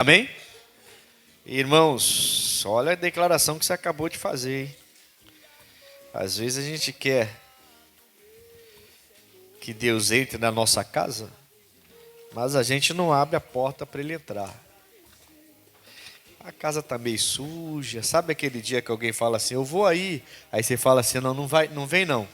Amém? Irmãos, olha a declaração que você acabou de fazer, hein? Às vezes a gente quer que Deus entre na nossa casa, mas a gente não abre a porta para Ele entrar. A casa está meio suja. Sabe aquele dia que alguém fala assim, eu vou aí. Aí você fala assim, não, não vai, não vem não.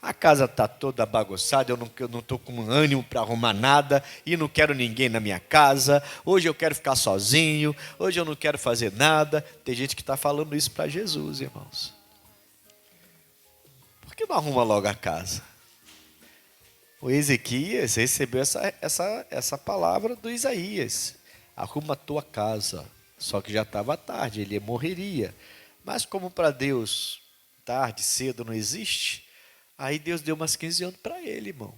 A casa está toda bagunçada, eu não estou com ânimo para arrumar nada e não quero ninguém na minha casa. Hoje eu quero ficar sozinho, hoje eu não quero fazer nada. Tem gente que está falando isso para Jesus, irmãos. Por que não arruma logo a casa? O Ezequias recebeu essa palavra do Isaías. Arruma a tua casa. Só que já estava tarde, ele morreria. Mas como para Deus tarde, cedo não existe, aí Deus deu umas 15 anos para ele, irmão.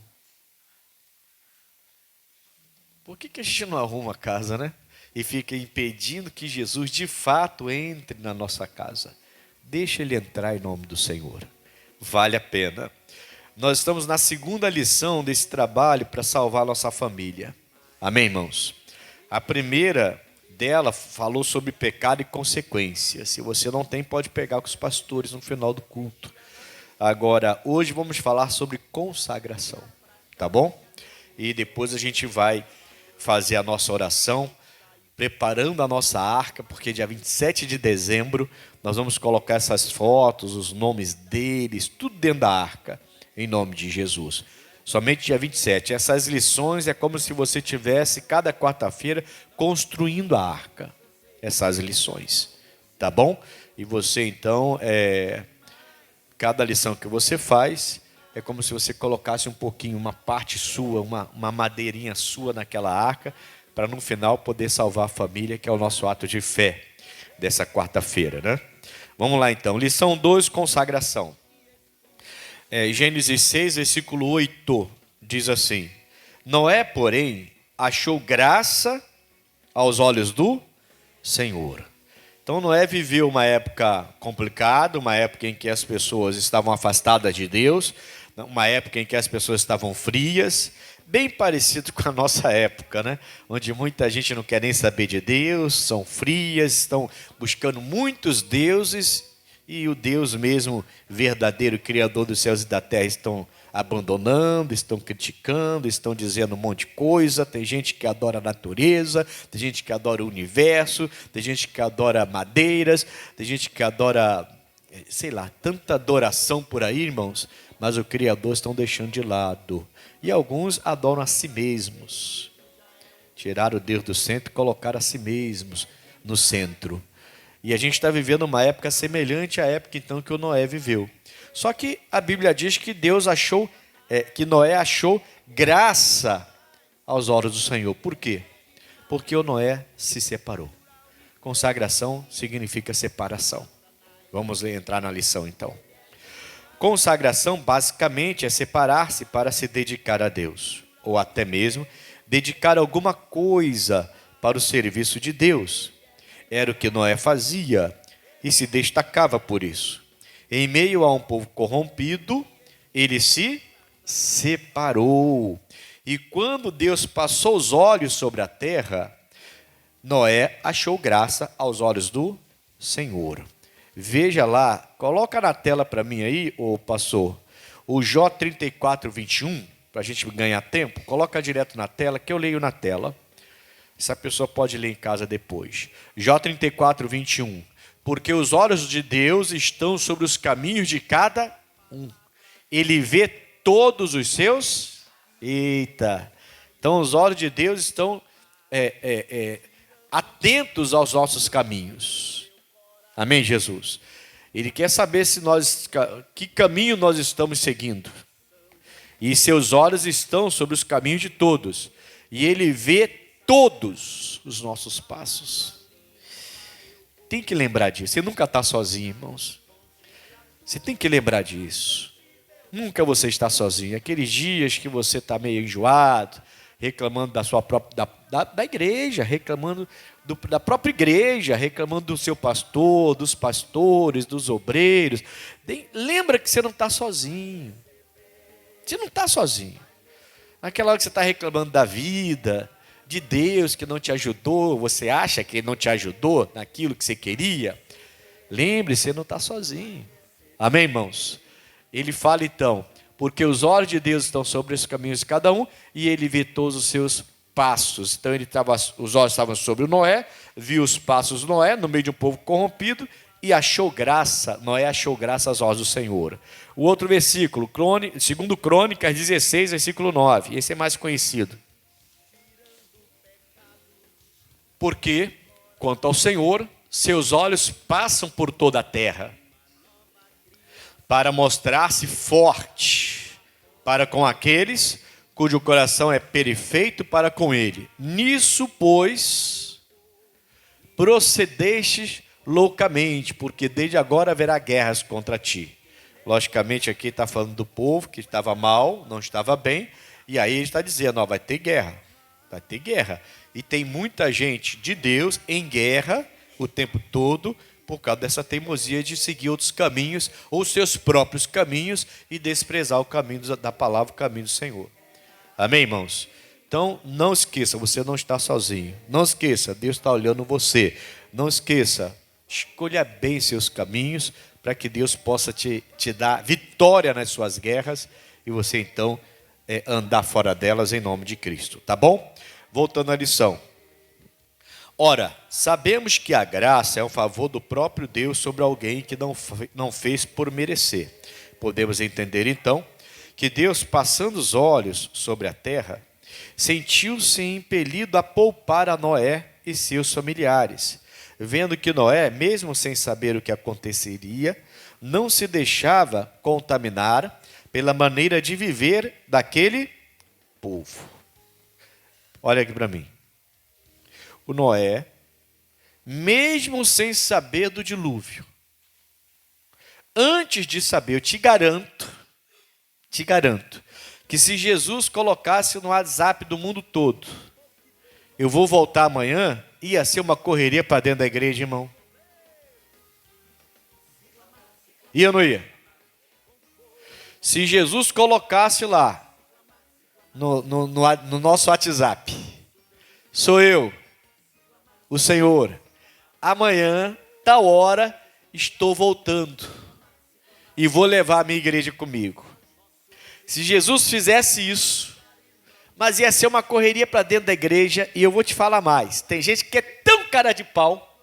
Por que a gente não arruma a casa, né? E fica impedindo que Jesus de fato entre na nossa casa. Deixa ele entrar em nome do Senhor. Vale a pena. Nós estamos na segunda lição desse trabalho para salvar nossa família. Amém, irmãos? A primeira dela falou sobre pecado e consequência. Se você não tem, pode pegar com os pastores no final do culto. Agora, hoje vamos falar sobre consagração, tá bom? E depois a gente vai fazer a nossa oração, preparando a nossa arca, porque dia 27 de dezembro nós vamos colocar essas fotos, os nomes deles, tudo dentro da arca, em nome de Jesus. Somente dia 27. Essas lições é como se você tivesse, cada quarta-feira, construindo a arca. Essas lições, tá bom? E você, então, cada lição que você faz, é como se você colocasse um pouquinho, uma parte sua, uma madeirinha sua naquela arca, para no final poder salvar a família, que é o nosso ato de fé dessa quarta-feira, né? Vamos lá então, lição 2, consagração. Gênesis 6, versículo 8, diz assim: Noé, porém, achou graça aos olhos do Senhor. Então Noé viveu uma época complicada, uma época em que as pessoas estavam afastadas de Deus, uma época em que as pessoas estavam frias, bem parecido com a nossa época, né? Onde muita gente não quer nem saber de Deus, são frias, estão buscando muitos deuses, e o Deus mesmo, verdadeiro Criador dos céus e da terra, estão abandonando, estão criticando, estão dizendo um monte de coisa. Tem gente que adora a natureza, tem gente que adora o universo, tem gente que adora madeiras, tem gente que adora, sei lá, tanta adoração por aí, irmãos, mas o Criador estão deixando de lado. E alguns adoram a si mesmos. Tiraram o Deus do centro e colocaram a si mesmos no centro. E a gente está vivendo uma época semelhante à época então que o Noé viveu. Só que a Bíblia diz que Deus achou, que Noé achou graça aos olhos do Senhor. Por quê? Porque o Noé se separou. Consagração significa separação. Vamos entrar na lição então. Consagração basicamente é separar-se para se dedicar a Deus, ou até mesmo dedicar alguma coisa para o serviço de Deus. Era o que Noé fazia e se destacava por isso. Em meio a um povo corrompido, ele se separou. E quando Deus passou os olhos sobre a terra, Noé achou graça aos olhos do Senhor. Veja lá, coloca na tela para mim aí, ô pastor, o Jó 34, 21, para a gente ganhar tempo, coloca direto na tela, que eu leio na tela. Essa pessoa pode ler em casa depois. Jó 34, 21. Porque os olhos de Deus estão sobre os caminhos de cada um. Ele vê todos os seus. Eita! Então os olhos de Deus estão atentos aos nossos caminhos. Amém, Jesus? Ele quer saber que caminho nós estamos seguindo. E seus olhos estão sobre os caminhos de todos. E ele vê todos os nossos passos. Tem que lembrar disso. Você nunca está sozinho, irmãos. Você tem que lembrar disso. Nunca você está sozinho. Aqueles dias que você está meio enjoado, reclamando da sua própria da igreja, reclamando da própria igreja, reclamando do seu pastor, dos pastores, dos obreiros. Lembra que você não está sozinho. Você não está sozinho. Naquela hora que você está reclamando da vida, de Deus que não te ajudou, você acha que Ele não te ajudou naquilo que você queria, lembre-se, você não está sozinho. Amém, irmãos? Ele fala então, porque os olhos de Deus estão sobre os caminhos de cada um e Ele vê todos os seus passos. Então os olhos estavam sobre o Noé, viu os passos do Noé no meio de um povo corrompido e achou graça, Noé achou graça aos olhos do Senhor. O outro versículo, 2 Crônicas 16, versículo 9, esse é mais conhecido. Porque, quanto ao Senhor, seus olhos passam por toda a terra, para mostrar-se forte para com aqueles cujo coração é perfeito para com ele. Nisso, pois, procedestes loucamente, porque desde agora haverá guerras contra ti. Logicamente aqui está falando do povo que estava mal, não estava bem, e aí ele está dizendo, ó, vai ter guerra. E tem muita gente de Deus em guerra o tempo todo, por causa dessa teimosia de seguir outros caminhos, ou seus próprios caminhos, e desprezar o caminho da palavra, o caminho do Senhor. Amém, irmãos? Então, não esqueça, você não está sozinho. Não esqueça, Deus está olhando você. Não esqueça, escolha bem seus caminhos, para que Deus possa te dar vitória nas suas guerras, e você então andar fora delas em nome de Cristo. Tá bom? Voltando à lição. Ora, sabemos que a graça é um favor do próprio Deus sobre alguém que não fez por merecer. Podemos entender então que Deus, passando os olhos sobre a terra, sentiu-se impelido a poupar a Noé e seus familiares, vendo que Noé, mesmo sem saber o que aconteceria, não se deixava contaminar pela maneira de viver daquele povo. Olha aqui para mim. O Noé, mesmo sem saber do dilúvio, antes de saber, eu te garanto, que se Jesus colocasse no WhatsApp do mundo todo, eu vou voltar amanhã, ia ser uma correria para dentro da igreja, irmão. Ia ou não ia? Se Jesus colocasse lá, no nosso WhatsApp, sou eu, o Senhor, amanhã, tal hora, estou voltando e vou levar a minha igreja comigo. Se Jesus fizesse isso, mas ia ser uma correria para dentro da igreja, e eu vou te falar mais, tem gente que é tão cara de pau,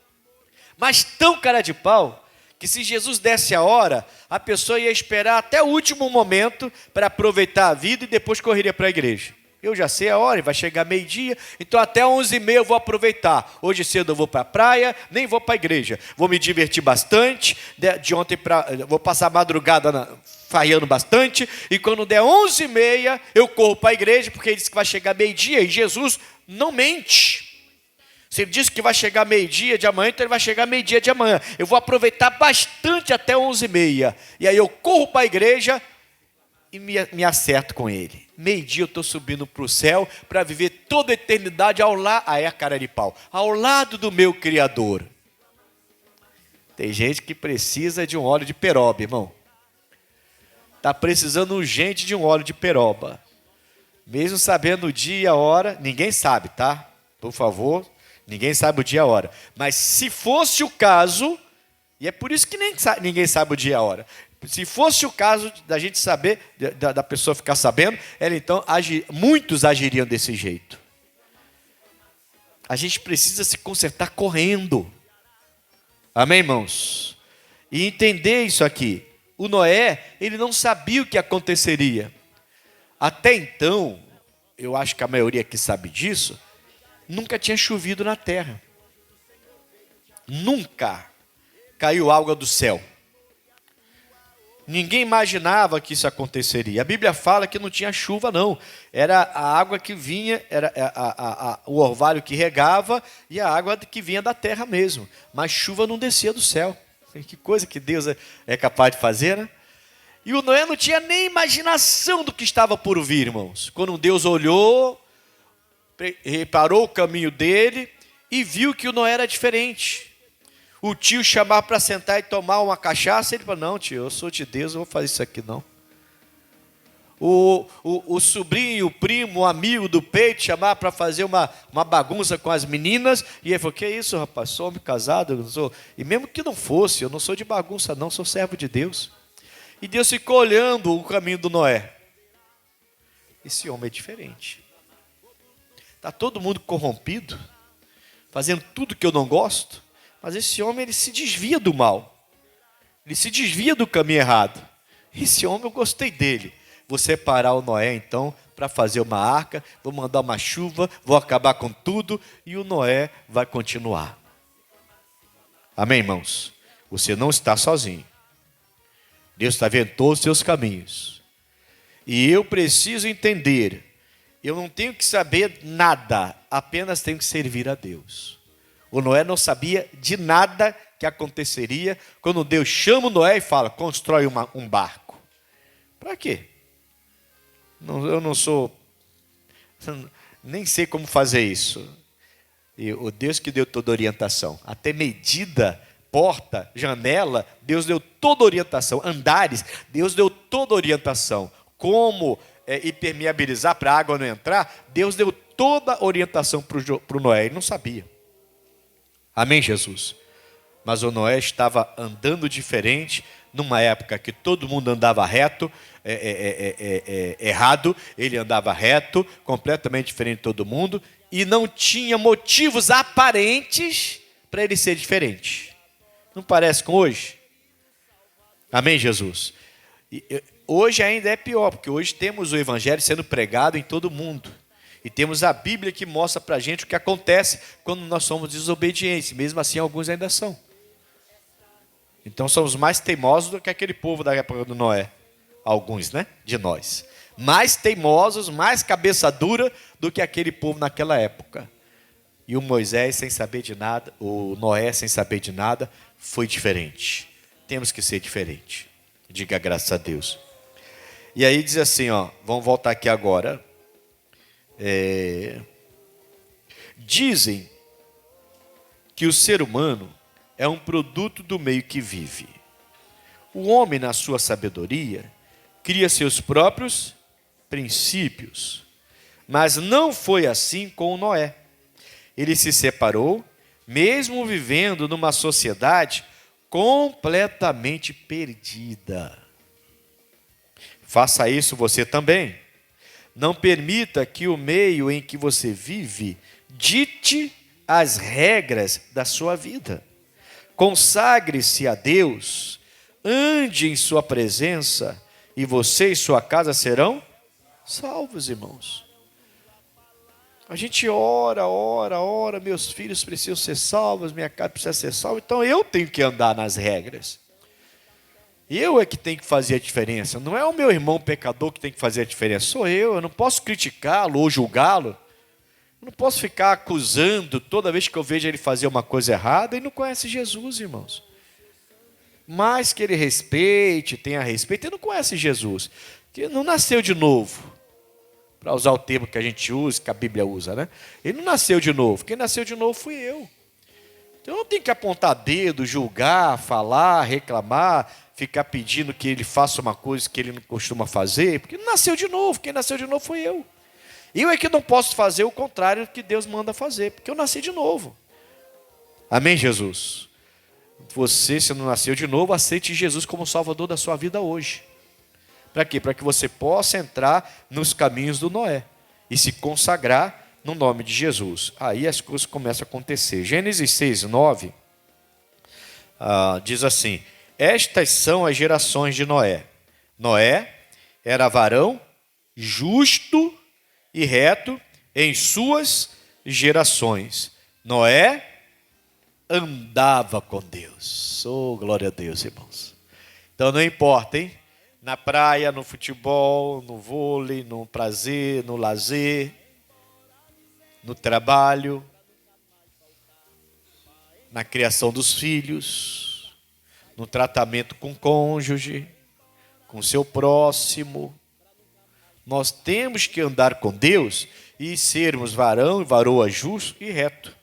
mas tão cara de pau, que se Jesus desse a hora, a pessoa ia esperar até o último momento para aproveitar a vida e depois correria para a igreja. Eu já sei a hora, vai chegar meio-dia, então até 11h30 eu vou aproveitar. Hoje cedo eu vou para a praia, nem vou para a igreja. Vou me divertir bastante, vou passar a madrugada farreando bastante, e quando der 11h30 eu corro para a igreja, porque ele disse que vai chegar meio-dia, e Jesus não mente. Se ele disse que vai chegar meio-dia de amanhã, então ele vai chegar meio-dia de amanhã. Eu vou aproveitar bastante até 11h30, e aí eu corro para a igreja e me acerto com ele. Meio-dia eu estou subindo para o céu para viver toda a eternidade aí a cara de pau, ao lado do meu Criador. Tem gente que precisa de um óleo de peroba, irmão. Está precisando urgente de um óleo de peroba. Mesmo sabendo o dia e a hora, ninguém sabe, tá? Por favor, ninguém sabe o dia e a hora. Mas se fosse o caso, e é por isso que ninguém sabe o dia e a hora. Se fosse o caso da gente saber, da pessoa ficar sabendo, ela então muitos agiriam desse jeito. A gente precisa se consertar correndo. Amém, irmãos? E entender isso aqui. O Noé, ele não sabia o que aconteceria. Até então, eu acho que a maioria aqui sabe disso, nunca tinha chovido na terra. Nunca caiu água do céu. Ninguém imaginava que isso aconteceria. A Bíblia fala que não tinha chuva, não. Era a água que vinha, era o orvalho que regava e a água que vinha da terra mesmo. Mas chuva não descia do céu. Que coisa que Deus é capaz de fazer, né? E o Noé não tinha nem imaginação do que estava por vir, irmãos. Quando Deus olhou, reparou o caminho dele e viu que o Noé era diferente. O tio chamava para sentar e tomar uma cachaça, ele falou, não tio, eu sou de Deus, eu vou fazer isso aqui não. o sobrinho, o primo, o amigo do peito chamar para fazer uma bagunça com as meninas, e ele falou: que isso, rapaz, sou homem casado, eu não sou. E mesmo que não fosse, eu não sou de bagunça não, sou servo de Deus. E Deus ficou olhando o caminho do Noé. Esse homem é diferente. Está todo mundo corrompido, fazendo tudo que eu não gosto, mas esse homem, ele se desvia do mal, ele se desvia do caminho errado. Esse homem, eu gostei dele. Vou separar o Noé, então, para fazer uma arca, vou mandar uma chuva, vou acabar com tudo, e o Noé vai continuar. Amém, irmãos? Você não está sozinho. Deus está vendo todos os seus caminhos. E eu preciso entender, eu não tenho que saber nada, apenas tenho que servir a Deus. O Noé não sabia de nada que aconteceria quando Deus chama o Noé e fala: constrói um barco. Para quê? Eu não sou, nem sei como fazer isso. E o Deus que deu toda a orientação, até medida, porta, janela, Deus deu toda a orientação. Andares, Deus deu toda a orientação. Como impermeabilizar para a água não entrar, Deus deu toda a orientação para o Noé. Ele não sabia. Amém, Jesus? Mas o Noé estava andando diferente, numa época que todo mundo andava reto, errado, ele andava reto, completamente diferente de todo mundo, e não tinha motivos aparentes para ele ser diferente. Não parece com hoje? Amém, Jesus? Hoje ainda é pior, porque hoje temos o Evangelho sendo pregado em todo mundo. E temos a Bíblia que mostra para a gente o que acontece quando nós somos desobedientes. Mesmo assim, alguns ainda são. Então somos mais teimosos do que aquele povo da época do Noé. Alguns, né? De nós. Mais teimosos, mais cabeça dura do que aquele povo naquela época. E o Moisés, sem saber de nada, o Noé, sem saber de nada, foi diferente. Temos que ser diferente. Diga graças a Deus. E aí diz assim, ó, vamos voltar aqui agora. Dizem que o ser humano é um produto do meio que vive. O homem, na sua sabedoria, cria seus próprios princípios. Mas não foi assim com Noé. Ele se separou, mesmo vivendo numa sociedade completamente perdida. Faça isso você também. Não permita que o meio em que você vive dite as regras da sua vida. Consagre-se a Deus, ande em sua presença, e você e sua casa serão salvos, irmãos. A gente ora, meus filhos precisam ser salvos, minha casa precisa ser salva, então eu tenho que andar nas regras. Eu é que tenho que fazer a diferença, não é o meu irmão pecador que tem que fazer a diferença, sou eu não posso criticá-lo ou julgá-lo, eu não posso ficar acusando toda vez que eu vejo ele fazer uma coisa errada e não conhece Jesus, irmãos. Mais que ele respeite, tenha respeito, ele não conhece Jesus, que não nasceu de novo, para usar o termo que a gente usa, que a Bíblia usa, né? Ele não nasceu de novo, quem nasceu de novo fui eu. Então eu não tenho que apontar dedo, julgar, falar, reclamar, ficar pedindo que ele faça uma coisa que ele não costuma fazer, porque ele nasceu de novo, quem nasceu de novo fui eu. Eu é que não posso fazer o contrário do que Deus manda fazer, porque eu nasci de novo. Amém, Jesus? Você, se não nasceu de novo, aceite Jesus como Salvador da sua vida hoje. Para quê? Para que você possa entrar nos caminhos do Noé e se consagrar no nome de Jesus. Aí as coisas começam a acontecer. Gênesis 6:9 diz assim: estas são as gerações de Noé. Noé era varão justo e reto em suas gerações. Noé andava com Deus. Oh, glória a Deus, irmãos. Então não importa, hein? Na praia, no futebol, no vôlei, no prazer, no lazer, no trabalho, na criação dos filhos, no tratamento com o cônjuge, com o seu próximo. Nós temos que andar com Deus e sermos varão e varoa justo e reto.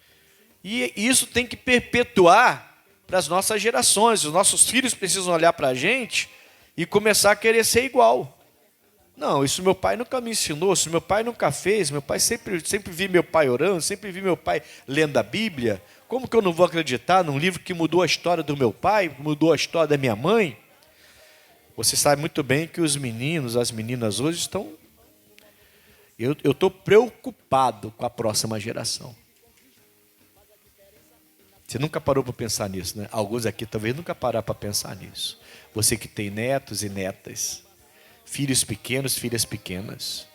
E isso tem que perpetuar para as nossas gerações. Os nossos filhos precisam olhar para a gente e começar a querer ser igual. Não, isso meu pai nunca me ensinou, isso meu pai nunca fez, meu pai sempre vi meu pai orando, sempre vi meu pai lendo a Bíblia. Como que eu não vou acreditar num livro que mudou a história do meu pai, mudou a história da minha mãe? Você sabe muito bem que os meninos, as meninas hoje estão... Eu estou preocupado com a próxima geração. Você nunca parou para pensar nisso, né? Alguns aqui talvez nunca pararam para pensar nisso. Você que tem netos e netas, filhos pequenos, filhas pequenas.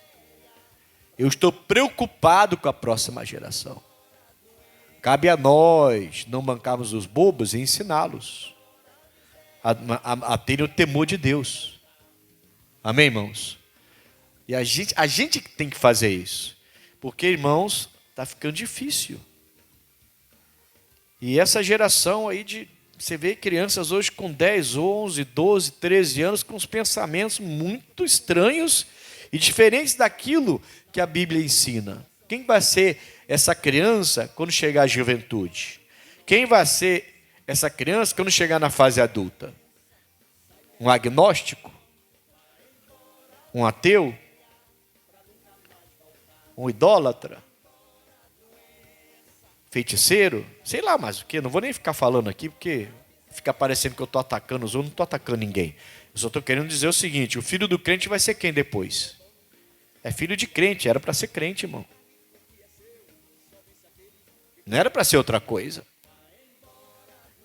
Eu estou preocupado com a próxima geração. Cabe a nós não bancarmos os bobos e ensiná-los a terem o temor de Deus. Amém, irmãos? E a gente tem que fazer isso. Porque, irmãos, está ficando difícil. E essa geração aí você vê crianças hoje com 10, 11, 12, 13 anos com os pensamentos muito estranhos e diferentes daquilo que a Bíblia ensina. Quem vai ser essa criança quando chegar à juventude? Quem vai ser essa criança quando chegar na fase adulta? Um agnóstico? Um ateu? Um idólatra? Feiticeiro? Sei lá mais o que. Não vou nem ficar falando aqui, porque fica parecendo que eu estou atacando os outros. Não estou atacando ninguém. Eu só estou querendo dizer o seguinte: o filho do crente vai ser quem depois? É filho de crente. Era para ser crente, irmão. Não era para ser outra coisa.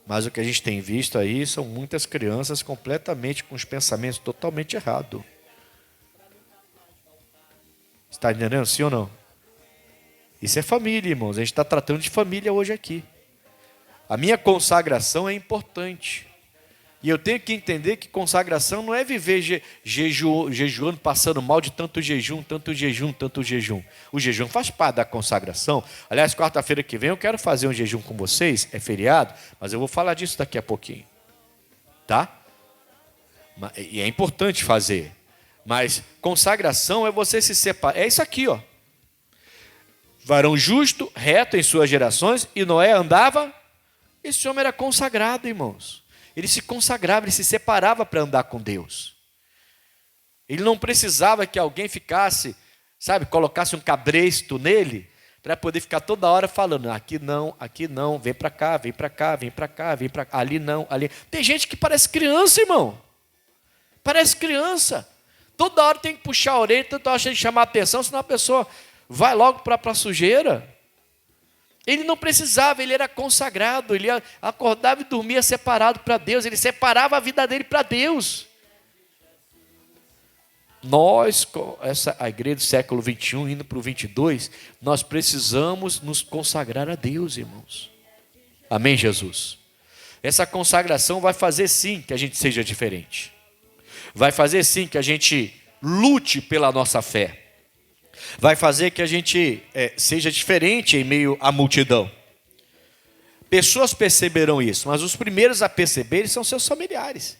Mas o que a gente tem visto aí são muitas crianças completamente com os pensamentos totalmente errados. Está entendendo, sim ou não? Isso é família, irmãos. A gente está tratando de família hoje aqui. A minha consagração é importante. E eu tenho que entender que consagração não é viver jejuando, passando mal de tanto jejum, tanto jejum, tanto jejum. O jejum faz parte da consagração. Aliás, quarta-feira que vem eu quero fazer um jejum com vocês. É feriado, mas eu vou falar disso daqui a pouquinho. Tá? E é importante fazer. Mas consagração é você se separar. É isso aqui, ó. Varão justo, reto em suas gerações, e Noé andava. Esse homem era consagrado, irmãos. Ele se consagrava, ele se separava para andar com Deus. Ele não precisava que alguém ficasse, colocasse um cabresto nele, para poder ficar toda hora falando, aqui não, vem para cá, vem para cá, vem para cá, vem para cá, ali não, ali. Tem gente que parece criança, irmão. Parece criança. Toda hora tem que puxar a orelha, toda hora tem que chamar a atenção, senão a pessoa vai logo para a sujeira. Ele não precisava, ele era consagrado, ele acordava e dormia separado para Deus, ele separava a vida dele para Deus. Nós, a igreja do século 21, indo para o 22, nós precisamos nos consagrar a Deus, irmãos. Amém, Jesus? Essa consagração vai fazer sim que a gente seja diferente. Vai fazer sim que a gente lute pela nossa fé. Vai fazer que a gente seja diferente em meio à multidão. Pessoas perceberão isso, mas os primeiros a perceber são seus familiares.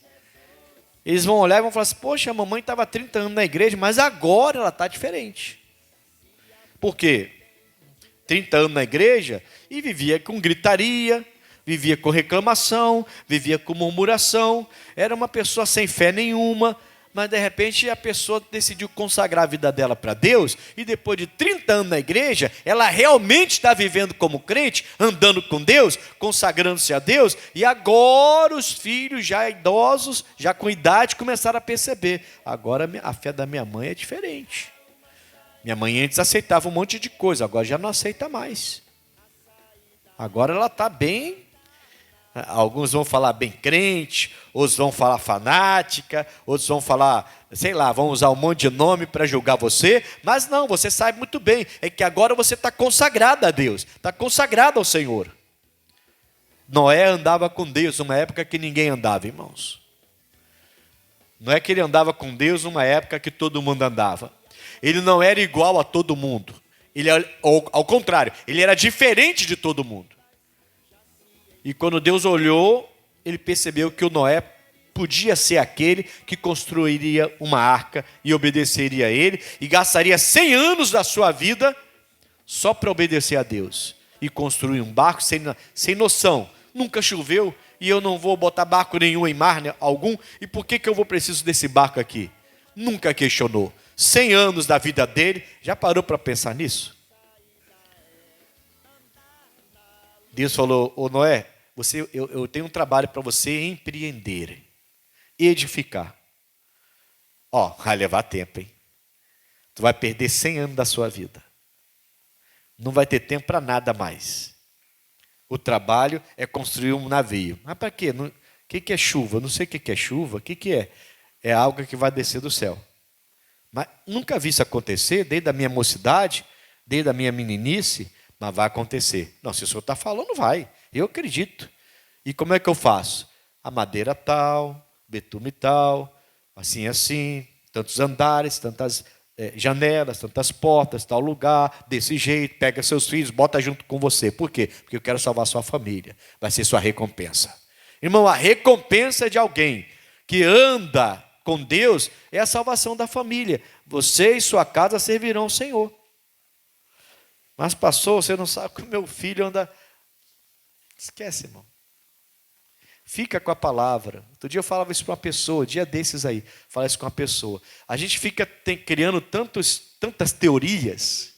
Eles vão olhar e vão falar assim, poxa, a mamãe estava 30 anos na igreja, mas agora ela está diferente. Por quê? 30 anos na igreja e vivia com gritaria, vivia com reclamação, vivia com murmuração, era uma pessoa sem fé nenhuma, mas de repente a pessoa decidiu consagrar a vida dela para Deus, e depois de 30 anos na igreja, ela realmente está vivendo como crente, andando com Deus, consagrando-se a Deus, e agora os filhos já idosos, já com idade, começaram a perceber, agora a fé da minha mãe é diferente. Minha mãe antes aceitava um monte de coisa, agora já não aceita mais. Agora ela está bem. Alguns vão falar bem crente, outros vão falar fanática, outros vão falar, vão usar um monte de nome para julgar você, mas não, você sabe muito bem, é que agora você está consagrado a Deus, está consagrado ao Senhor. Noé andava com Deus numa época que ninguém andava, irmãos. Não é que ele andava com Deus numa época que todo mundo andava. Ele não era igual a todo mundo, ao contrário, ele era diferente de todo mundo. E quando Deus olhou, ele percebeu que o Noé podia ser aquele que construiria uma arca e obedeceria a ele, e gastaria 100 anos da sua vida só para obedecer a Deus. E construir um barco sem noção. Nunca choveu e eu não vou botar barco nenhum em mar algum. E por que eu vou preciso desse barco aqui? Nunca questionou. 100 anos da vida dele. Já parou para pensar nisso? Deus falou: ô Noé, eu tenho um trabalho para você empreender, edificar. Ó, vai levar tempo, hein? Tu vai perder 100 anos da sua vida. Não vai ter tempo para nada mais. O trabalho é construir um navio. Mas para quê? O que é chuva? Eu não sei o que é chuva. O que é? É algo que vai descer do céu. Mas nunca vi isso acontecer, desde a minha mocidade, desde a minha meninice, mas vai acontecer. Não, se o senhor está falando, vai. Eu acredito. E como é que eu faço? A madeira tal, betume tal, assim, tantos andares, tantas janelas, tantas portas, tal lugar, desse jeito, pega seus filhos, bota junto com você. Por quê? Porque eu quero salvar sua família. Vai ser sua recompensa. Irmão, a recompensa de alguém que anda com Deus é a salvação da família. Você e sua casa servirão ao Senhor. Mas pastor, você não sabe que o meu filho anda... Esquece, irmão. Fica com a palavra. Outro dia eu falava isso para uma pessoa, dia desses aí, falava isso com uma pessoa. A gente fica criando tantas teorias,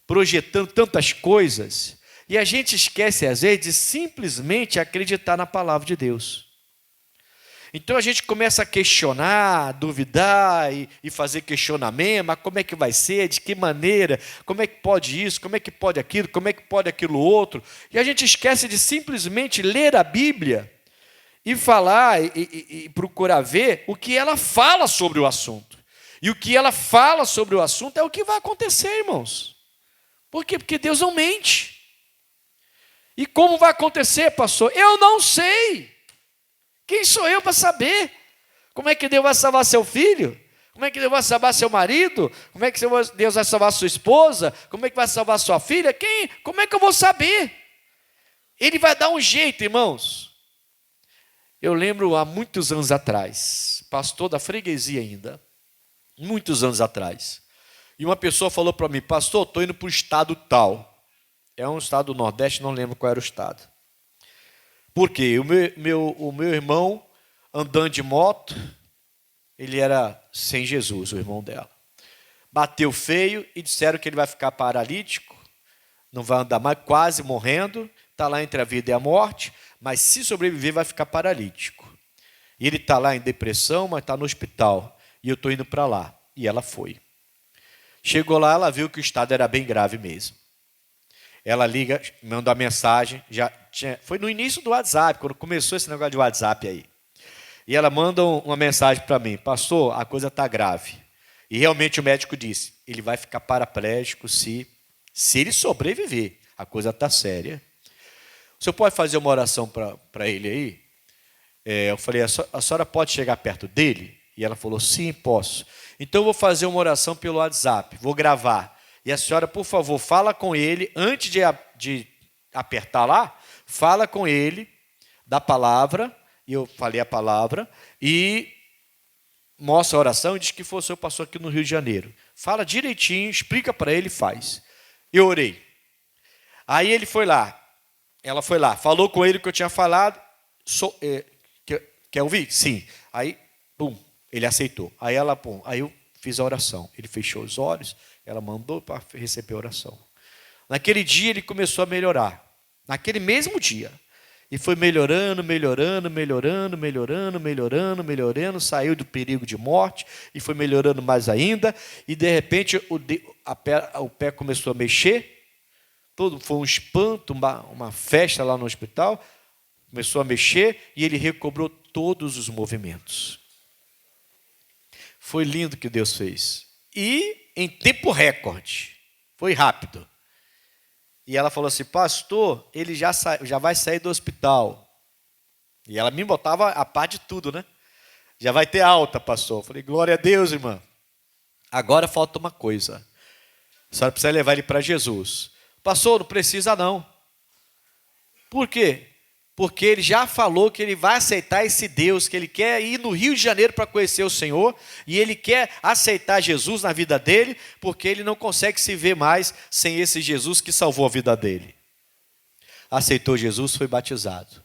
projetando tantas coisas, e a gente esquece, às vezes, de simplesmente acreditar na palavra de Deus. Então a gente começa a questionar, duvidar e fazer questionamento, mas como é que vai ser, de que maneira, como é que pode isso, como é que pode aquilo, como é que pode aquilo outro. E a gente esquece de simplesmente ler a Bíblia e falar e procurar ver o que ela fala sobre o assunto. E o que ela fala sobre o assunto é o que vai acontecer, irmãos. Por quê? Porque Deus não mente. E como vai acontecer, pastor? Eu não sei. Quem sou eu para saber? Como é que Deus vai salvar seu filho? Como é que Deus vai salvar seu marido? Como é que Deus vai salvar sua esposa? Como é que vai salvar sua filha? Como é que eu vou saber? Ele vai dar um jeito, irmãos. Eu lembro há muitos anos atrás, pastor da freguesia ainda, muitos anos atrás, e uma pessoa falou para mim: pastor, estou indo para o estado tal. É um estado do Nordeste, não lembro qual era o estado. Por quê? O meu irmão, andando de moto, ele era sem Jesus, o irmão dela. Bateu feio e disseram que ele vai ficar paralítico, não vai andar mais, quase morrendo, está lá entre a vida e a morte, mas se sobreviver vai ficar paralítico. E ele está lá em depressão, mas está no hospital. E eu estou indo para lá. E ela foi. Chegou lá, ela viu que o estado era bem grave mesmo. Ela liga, manda uma mensagem, foi no início do WhatsApp, quando começou esse negócio de WhatsApp aí. E ela manda uma mensagem para mim: pastor, a coisa está grave. E realmente o médico disse: ele vai ficar paraplégico se ele sobreviver. A coisa está séria. O senhor pode fazer uma oração para ele aí? Eu falei: a senhora pode chegar perto dele? E ela falou: sim, posso. Então eu vou fazer uma oração pelo WhatsApp, vou gravar. E a senhora, por favor, fala com ele, antes de apertar lá, fala com ele da palavra, e eu falei a palavra, e mostra a oração e diz que foi o senhor passou aqui no Rio de Janeiro. Fala direitinho, explica para ele e faz. Eu orei. Aí ele foi lá, ela foi lá, falou com ele o que eu tinha falado. Quer ouvir? Sim. Aí, pum, ele aceitou. Aí ela, pum, aí eu fiz a oração. Ele fechou os olhos. Ela mandou para receber a oração. Naquele dia ele começou a melhorar. Naquele mesmo dia. E foi melhorando, saiu do perigo de morte e foi melhorando mais ainda. E de repente o pé começou a mexer. Foi um espanto, uma festa lá no hospital. Começou a mexer e ele recobrou todos os movimentos. Foi lindo o que Deus fez. E em tempo recorde. Foi rápido. E ela falou assim: pastor, ele já vai sair do hospital. E ela me botava a par de tudo, né? Já vai ter alta, pastor. Eu falei: glória a Deus, irmã. Agora falta uma coisa. A senhora precisa levar ele para Jesus. Pastor, não precisa não. Por quê? Porque ele já falou que ele vai aceitar esse Deus, que ele quer ir no Rio de Janeiro para conhecer o Senhor, e ele quer aceitar Jesus na vida dele, porque ele não consegue se ver mais sem esse Jesus que salvou a vida dele. Aceitou Jesus, foi batizado.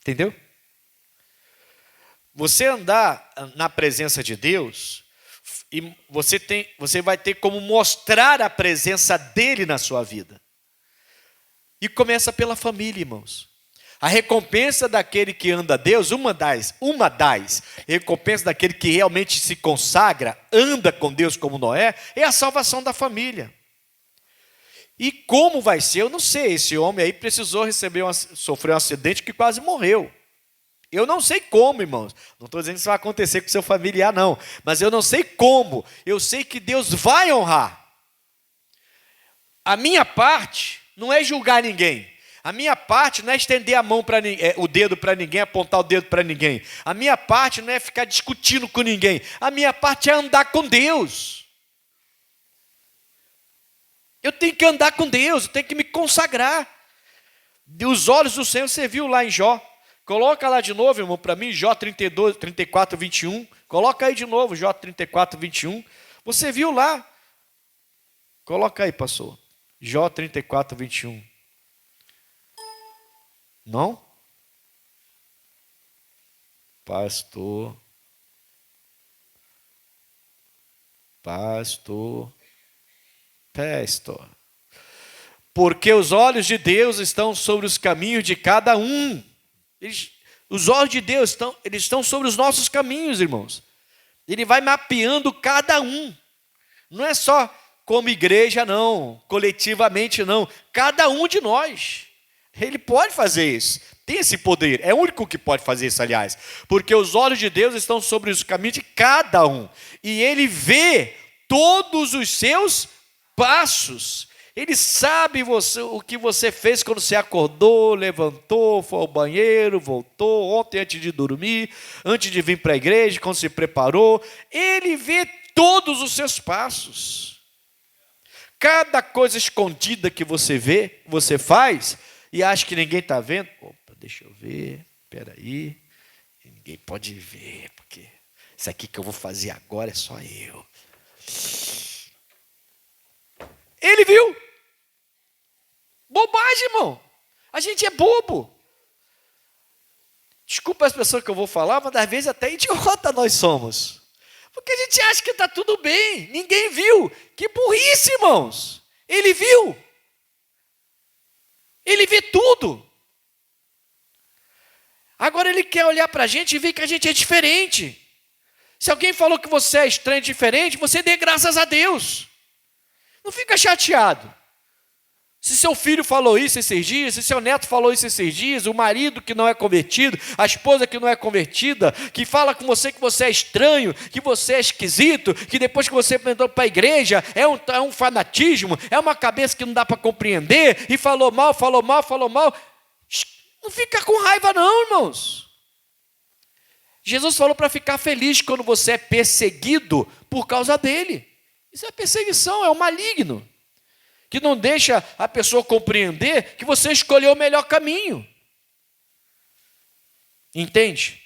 Entendeu? Você andar na presença de Deus, e você vai ter como mostrar a presença dele na sua vida. E começa pela família, irmãos. A recompensa daquele que anda a Deus, uma das recompensas daquele que realmente se consagra, anda com Deus como Noé, é a salvação da família. E como vai ser, eu não sei. Esse homem aí precisou sofrer um acidente que quase morreu. Eu não sei como, irmãos. Não estou dizendo que isso vai acontecer com seu familiar, não. Mas eu não sei como. Eu sei que Deus vai honrar. A minha parte não é julgar ninguém. A minha parte não é estender a mão o dedo para ninguém, apontar o dedo para ninguém. A minha parte não é ficar discutindo com ninguém. A minha parte é andar com Deus. Eu tenho que andar com Deus, eu tenho que me consagrar. Os olhos do Senhor, você viu lá em Jó. Coloca lá de novo, irmão, para mim, Jó 32, 34, 21. Coloca aí de novo, Jó 34, 21. Você viu lá? Coloca aí, pastor. Jó 34, 21. Não? Pastor. Porque os olhos de Deus estão sobre os caminhos de cada um. Os olhos de Deus eles estão sobre os nossos caminhos, irmãos. Ele vai mapeando cada um. Não é só como igreja, não. Coletivamente, não. Cada um de nós. Ele pode fazer isso. Tem esse poder. É o único que pode fazer isso, aliás. Porque os olhos de Deus estão sobre os caminhos de cada um. E Ele vê todos os seus passos. Ele sabe o que você fez quando você acordou, levantou, foi ao banheiro, voltou, ontem antes de dormir, antes de vir para a igreja, quando se preparou. Ele vê todos os seus passos. Cada coisa escondida que você vê, você faz, e acha que ninguém está vendo. Opa, deixa eu ver, espera aí. Ninguém pode ver, porque isso aqui que eu vou fazer agora é só eu. Ele viu. Bobagem, irmão. A gente é bobo. Desculpa as pessoas que eu vou falar, mas às vezes até idiota nós somos. Porque a gente acha que está tudo bem. Ninguém viu. Que burrice, irmãos. Ele viu. Ele vê tudo. Agora ele quer olhar para a gente e ver que a gente é diferente. Se alguém falou que você é estranho e diferente, você dê graças a Deus. Não fica chateado. Se seu filho falou isso esses dias, se seu neto falou isso esses dias, o marido que não é convertido, a esposa que não é convertida, que fala com você que você é estranho, que você é esquisito, que depois que você entrou para a igreja é um fanatismo, é uma cabeça que não dá para compreender, e falou mal. Não fica com raiva não, irmãos. Jesus falou para ficar feliz quando você é perseguido por causa dele. Isso é perseguição, é o maligno, que não deixa a pessoa compreender que você escolheu o melhor caminho. Entende?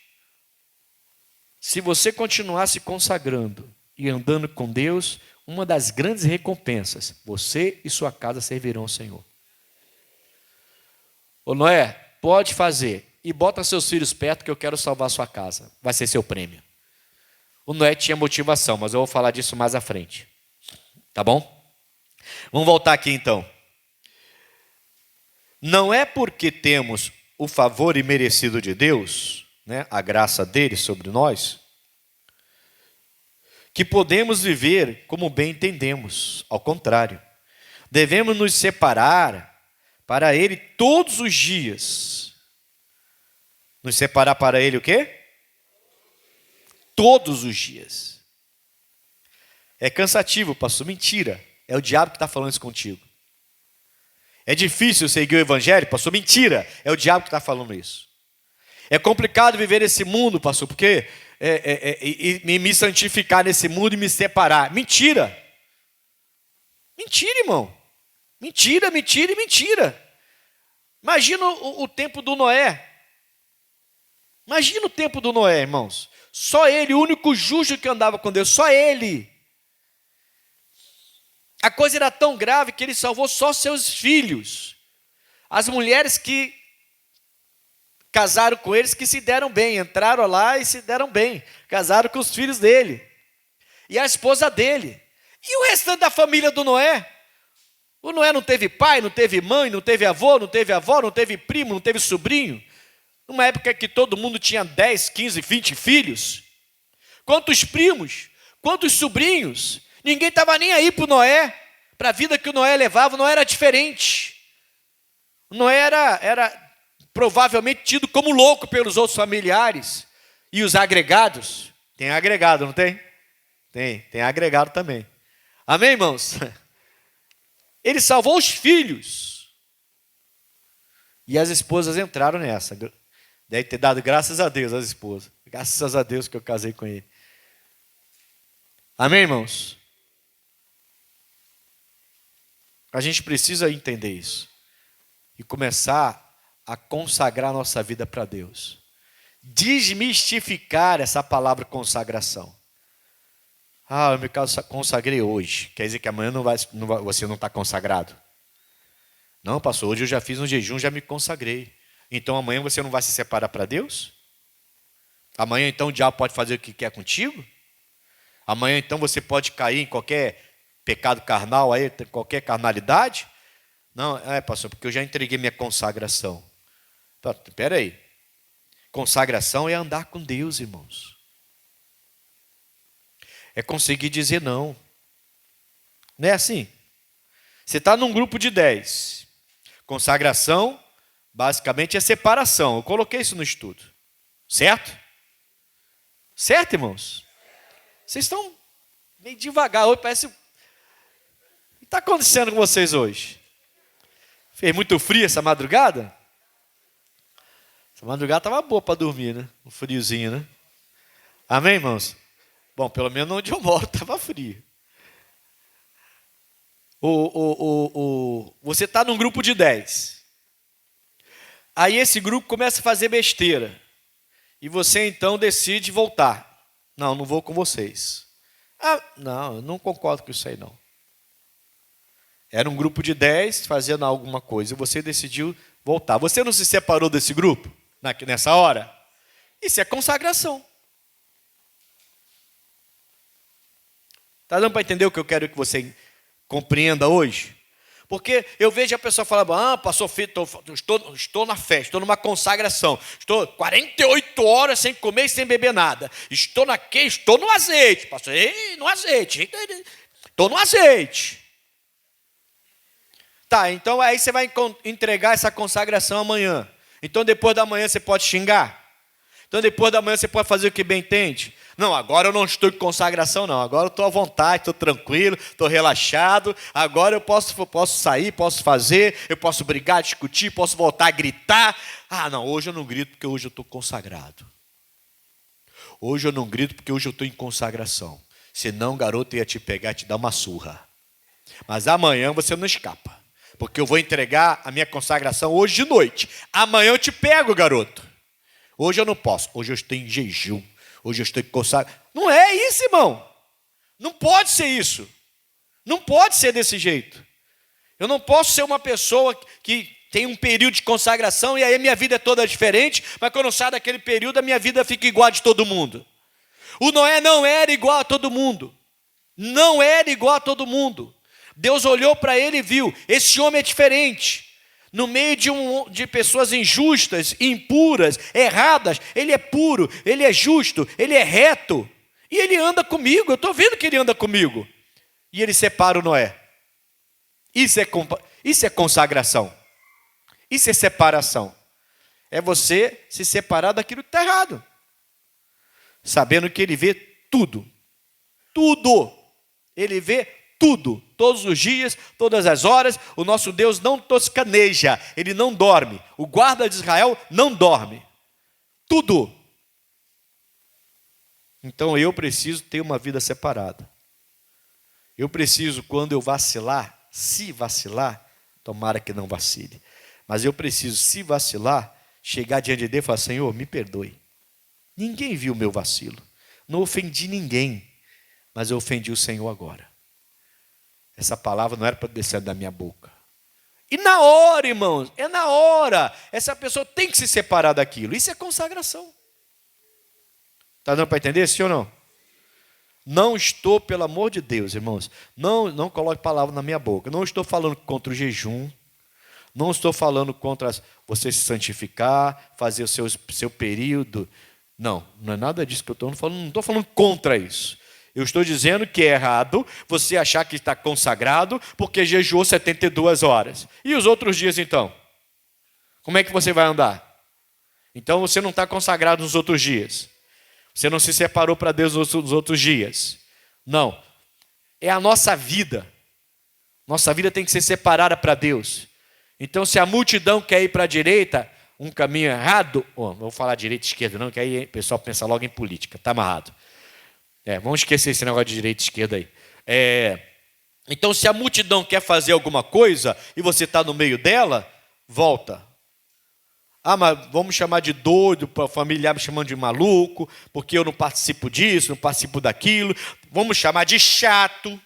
Se você continuar se consagrando e andando com Deus, uma das grandes recompensas, você e sua casa servirão ao Senhor. Ô Noé, pode fazer. E bota seus filhos perto que eu quero salvar sua casa. Vai ser seu prêmio. O Noé tinha motivação, mas eu vou falar disso mais à frente. Tá bom? Vamos voltar aqui então. Não é porque temos o favor imerecido de Deus, né, a graça dele sobre nós, que podemos viver como bem entendemos. Ao contrário, devemos nos separar para ele todos os dias. Nos separar para ele o quê? Todos os dias. É cansativo, pastor? Mentira. É o diabo que está falando isso contigo. É difícil seguir o evangelho, pastor? Mentira. É o diabo que está falando isso. É complicado viver nesse mundo, pastor, porque me santificar nesse mundo e me separar. Mentira. Mentira, irmão. Mentira. Imagina o tempo do Noé. Imagina o tempo do Noé, irmãos. Só ele, o único justo que andava com Deus, só ele. A coisa era tão grave que ele salvou só seus filhos. As mulheres que casaram com eles que se deram bem, entraram lá e se deram bem, casaram com os filhos dele, e a esposa dele, e o restante da família do Noé? O Noé não teve pai, não teve mãe, não teve avô, não teve avó, não teve primo, não teve sobrinho, numa época que todo mundo tinha 10, 15, 20 filhos, quantos primos, quantos sobrinhos, ninguém estava nem aí para o Noé, para a vida que o Noé levava. O Noé era diferente, o Noé era provavelmente tido como louco pelos outros familiares, e os agregados, tem agregado, não tem? Tem agregado também, amém, irmãos? Ele salvou os filhos, e as esposas entraram nessa, deve ter dado graças a Deus às esposas, graças a Deus que eu casei com ele, amém, irmãos? A gente precisa entender isso, e começar a consagrar a nossa vida para Deus, desmistificar essa palavra consagração. Eu me consagrei hoje, quer dizer que amanhã você não está consagrado? Não, pastor, hoje eu já fiz um jejum, já me consagrei, então amanhã você não vai se separar para Deus? Amanhã então o diabo pode fazer o que quer contigo? Amanhã então você pode cair em qualquer pecado carnal, aí, qualquer carnalidade? Não, pastor, porque eu já entreguei minha consagração. Espera aí, consagração é andar com Deus, irmãos. É conseguir dizer não. Não é assim? Você está num grupo de 10. Consagração, basicamente, é separação. Eu coloquei isso no estudo. Certo? Certo, irmãos? Vocês estão meio devagar hoje, parece... O que está acontecendo com vocês hoje? Fez muito frio essa madrugada? Essa madrugada estava boa para dormir, né? Um friozinho, né? Amém, irmãos? Bom, pelo menos onde eu moro estava frio. Você está num grupo de 10. Aí esse grupo começa a fazer besteira. E você então decide voltar. Não vou com vocês. Não, eu não concordo com isso aí não. Era um grupo de 10 fazendo alguma coisa e você decidiu voltar. Você não se separou desse grupo nessa hora? Isso é consagração. Está dando para entender o que eu quero que você compreenda hoje? Porque eu vejo a pessoa falar, pastor Fito, estou na festa, estou numa consagração, estou 48 horas sem comer e sem beber nada, estou no azeite, pastor, no azeite, estou no azeite. Tá, então aí você vai entregar essa consagração amanhã, então depois da manhã você pode xingar? Então depois da manhã você pode fazer o que bem entende? Não, agora eu não estou em consagração não, agora eu estou à vontade, estou tranquilo, estou relaxado, agora eu posso sair, posso fazer, eu posso brigar, discutir, posso voltar a gritar. Não, hoje eu não grito porque hoje eu estou consagrado. Hoje eu não grito porque hoje eu estou em consagração. Senão o garoto ia te pegar e te dar uma surra. Mas amanhã você não escapa, porque eu vou entregar a minha consagração hoje de noite. Amanhã eu te pego, garoto. Hoje eu não posso, hoje eu estou em jejum. Hoje eu estou consagrado. Não é isso, irmão. Não pode ser isso. Não pode ser desse jeito. Eu não posso ser uma pessoa que tem um período de consagração e aí a minha vida é toda diferente, mas quando eu saio daquele período a minha vida fica igual a de todo mundo. O Noé não era igual a todo mundo. Não era igual a todo mundo. Deus olhou para ele e viu, esse homem é diferente. No meio de pessoas injustas, impuras, erradas, ele é puro, ele é justo, ele é reto. E ele anda comigo, eu estou vendo que ele anda comigo. E ele separa o Noé. Isso é consagração. Isso é separação. É você se separar daquilo que está errado. Sabendo que ele vê tudo. Tudo. Ele vê tudo, todos os dias, todas as horas. O nosso Deus não toscaneja, Ele não dorme. O guarda de Israel não dorme. Tudo. Então eu preciso ter uma vida separada. Eu preciso, quando eu vacilar, se vacilar, tomara que não vacile, mas eu preciso, se vacilar, chegar diante de Deus e falar, Senhor, me perdoe. Ninguém viu o meu vacilo. Não ofendi ninguém, mas eu ofendi o Senhor agora. Essa palavra não era para descer da minha boca. E na hora, irmãos, é na hora. Essa pessoa tem que se separar daquilo. Isso é consagração. Está dando para entender, sim ou não? Não estou, pelo amor de Deus, irmãos, não coloque palavra na minha boca. Não estou falando contra o jejum. Não estou falando contra você se santificar, fazer o seu período. Não é nada disso que eu estou falando. Não estou falando contra isso. Eu estou dizendo que é errado você achar que está consagrado porque jejuou 72 horas. E os outros dias, então? Como é que você vai andar? Então você não está consagrado nos outros dias. Você não se separou para Deus nos outros dias. Não. É a nossa vida. Nossa vida tem que ser separada para Deus. Então, se a multidão quer ir para a direita, um caminho errado, vou falar direita e esquerda não, que aí o pessoal pensa logo em política, está amarrado. Vamos esquecer esse negócio de direita e esquerda aí. Então, se a multidão quer fazer alguma coisa e você está no meio dela, volta. Mas vamos chamar de doido, para o familiar me chamando de maluco, porque eu não participo disso, não participo daquilo. Vamos chamar de chato.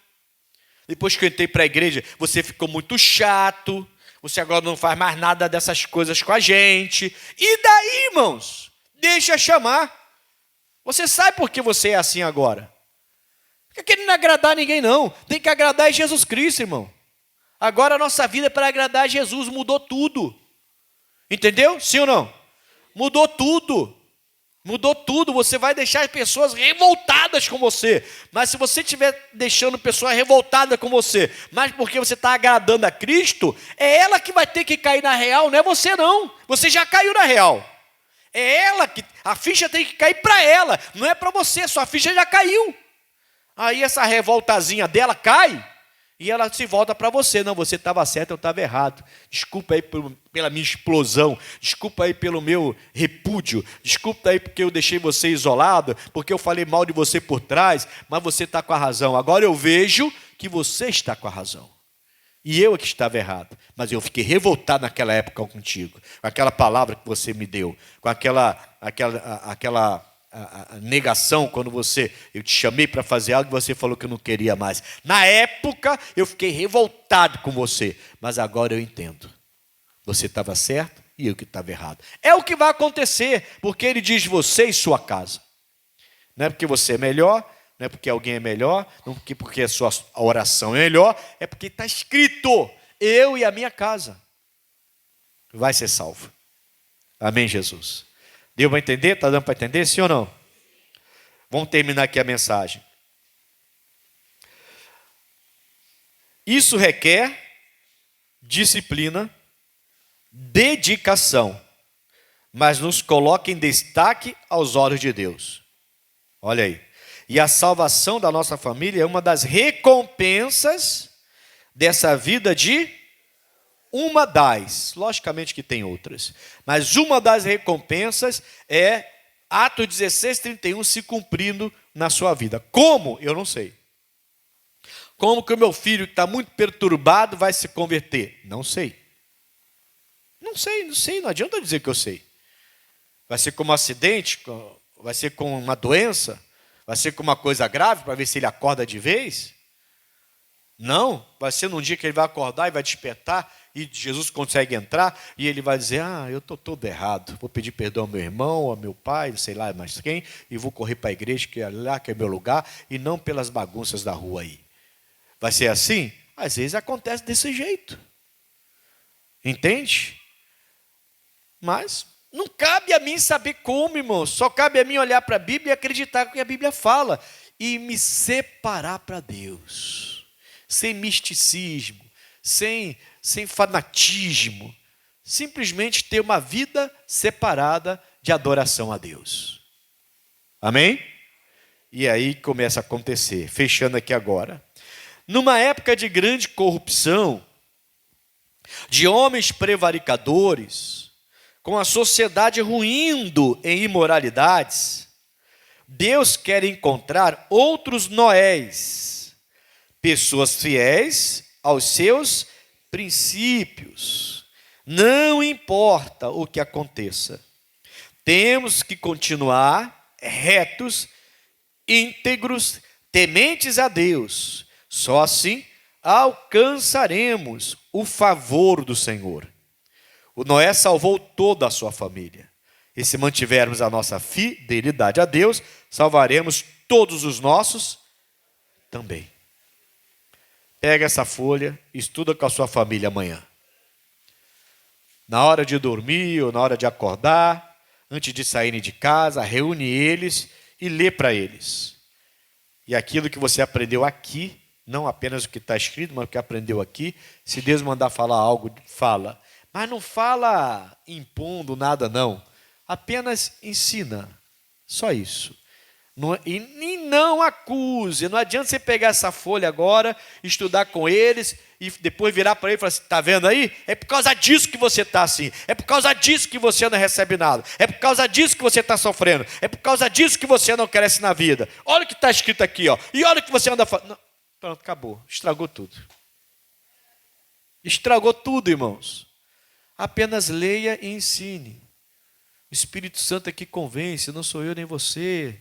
Depois que eu entrei para a igreja, você ficou muito chato. Você agora não faz mais nada dessas coisas com a gente. E daí, irmãos? Deixa chamar. Você sabe por que você é assim agora. Não fica querendo agradar ninguém, não. Tem que agradar a Jesus Cristo, irmão. Agora a nossa vida é para agradar a Jesus. Mudou tudo. Entendeu? Sim ou não? Mudou tudo. Mudou tudo. Você vai deixar as pessoas revoltadas com você. Mas se você estiver deixando pessoas revoltadas com você, mas porque você está agradando a Cristo, é ela que vai ter que cair na real, não é você não. Você já caiu na real. É ela que... A ficha tem que cair para ela, não é para você. Sua ficha já caiu. Aí essa revoltazinha dela cai e ela se volta para você. Não, você estava certo, eu estava errado. Desculpa aí pela minha explosão. Desculpa aí pelo meu repúdio. Desculpa aí porque eu deixei você isolado, porque eu falei mal de você por trás, mas você está com a razão. Agora eu vejo que você está com a razão. E eu é que estava errado. Mas eu fiquei revoltado naquela época contigo. Com aquela palavra que você me deu. Com aquela negação quando eu te chamei para fazer algo e você falou que eu não queria mais. Na época eu fiquei revoltado com você. Mas agora eu entendo. Você estava certo e eu que estava errado. É o que vai acontecer. Porque ele diz você e sua casa. Não é porque você é melhor. Não é porque alguém é melhor, não é porque a sua oração é melhor, é porque está escrito, eu e a minha casa vai ser salvo. Amém, Jesus? Deu para entender? Está dando para entender, sim ou não? Vamos terminar aqui a mensagem. Isso requer disciplina, dedicação, mas nos coloca em destaque aos olhos de Deus. Olha aí. E a salvação da nossa família é uma das recompensas dessa vida logicamente que tem outras, mas uma das recompensas é Atos 16:31 se cumprindo na sua vida. Como? Eu não sei. Como que o meu filho que está muito perturbado vai se converter? Não sei. Não sei, não adianta dizer que eu sei. Vai ser com um acidente? Vai ser com uma doença? Vai ser com uma coisa grave para ver se ele acorda de vez? Não, vai ser num dia que ele vai acordar e vai despertar e Jesus consegue entrar e ele vai dizer, eu estou todo errado, vou pedir perdão ao meu irmão, ao meu pai, sei lá mais quem, e vou correr para a igreja, que é lá que é meu lugar, e não pelas bagunças da rua aí. Vai ser assim? Às vezes acontece desse jeito. Entende? Mas não cabe a mim saber como, irmão. Só cabe a mim olhar para a Bíblia e acreditar no que a Bíblia fala. E me separar para Deus. Sem misticismo, sem fanatismo. Simplesmente ter uma vida separada de adoração a Deus. Amém? E aí começa a acontecer. Fechando aqui agora. Numa época de grande corrupção, de homens prevaricadores, com a sociedade ruindo em imoralidades, Deus quer encontrar outros Noés, pessoas fiéis aos seus princípios. Não importa o que aconteça, temos que continuar retos, íntegros, tementes a Deus. Só assim alcançaremos o favor do Senhor. O Noé salvou toda a sua família. E se mantivermos a nossa fidelidade a Deus, salvaremos todos os nossos também. Pega essa folha, estuda com a sua família amanhã. Na hora de dormir ou na hora de acordar, antes de saírem de casa, reúne eles e lê para eles. E aquilo que você aprendeu aqui, não apenas o que está escrito, mas o que aprendeu aqui, se Deus mandar falar algo, fala. Mas não fala impondo nada, não. Apenas ensina. Só isso. E não acuse. Não adianta você pegar essa folha agora, estudar com eles e depois virar para ele e falar assim, está vendo aí? É por causa disso que você está assim. É por causa disso que você não recebe nada. É por causa disso que você está sofrendo. É por causa disso que você não cresce na vida. Olha o que está escrito aqui, ó. E olha o que você anda falando. Pronto, acabou. Estragou tudo. Estragou tudo, irmãos. Apenas leia e ensine. O Espírito Santo é que convence, não sou eu nem você.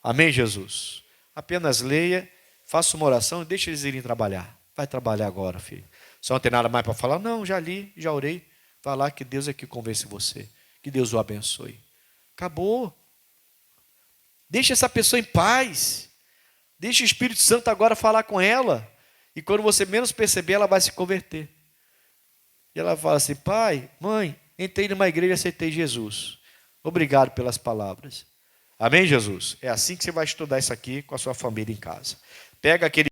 Amém, Jesus? Apenas leia, faça uma oração e deixe eles irem trabalhar. Vai trabalhar agora, filho. Só não tem nada mais para falar? Não, já li, já orei. Vai lá que Deus é que convence você. Que Deus o abençoe. Acabou. Deixa essa pessoa em paz. Deixa o Espírito Santo agora falar com ela. E quando você menos perceber, ela vai se converter. E ela fala assim, pai, mãe, entrei numa igreja e aceitei Jesus. Obrigado pelas palavras. Amém, Jesus? É assim que você vai estudar isso aqui com a sua família em casa. Pega aquele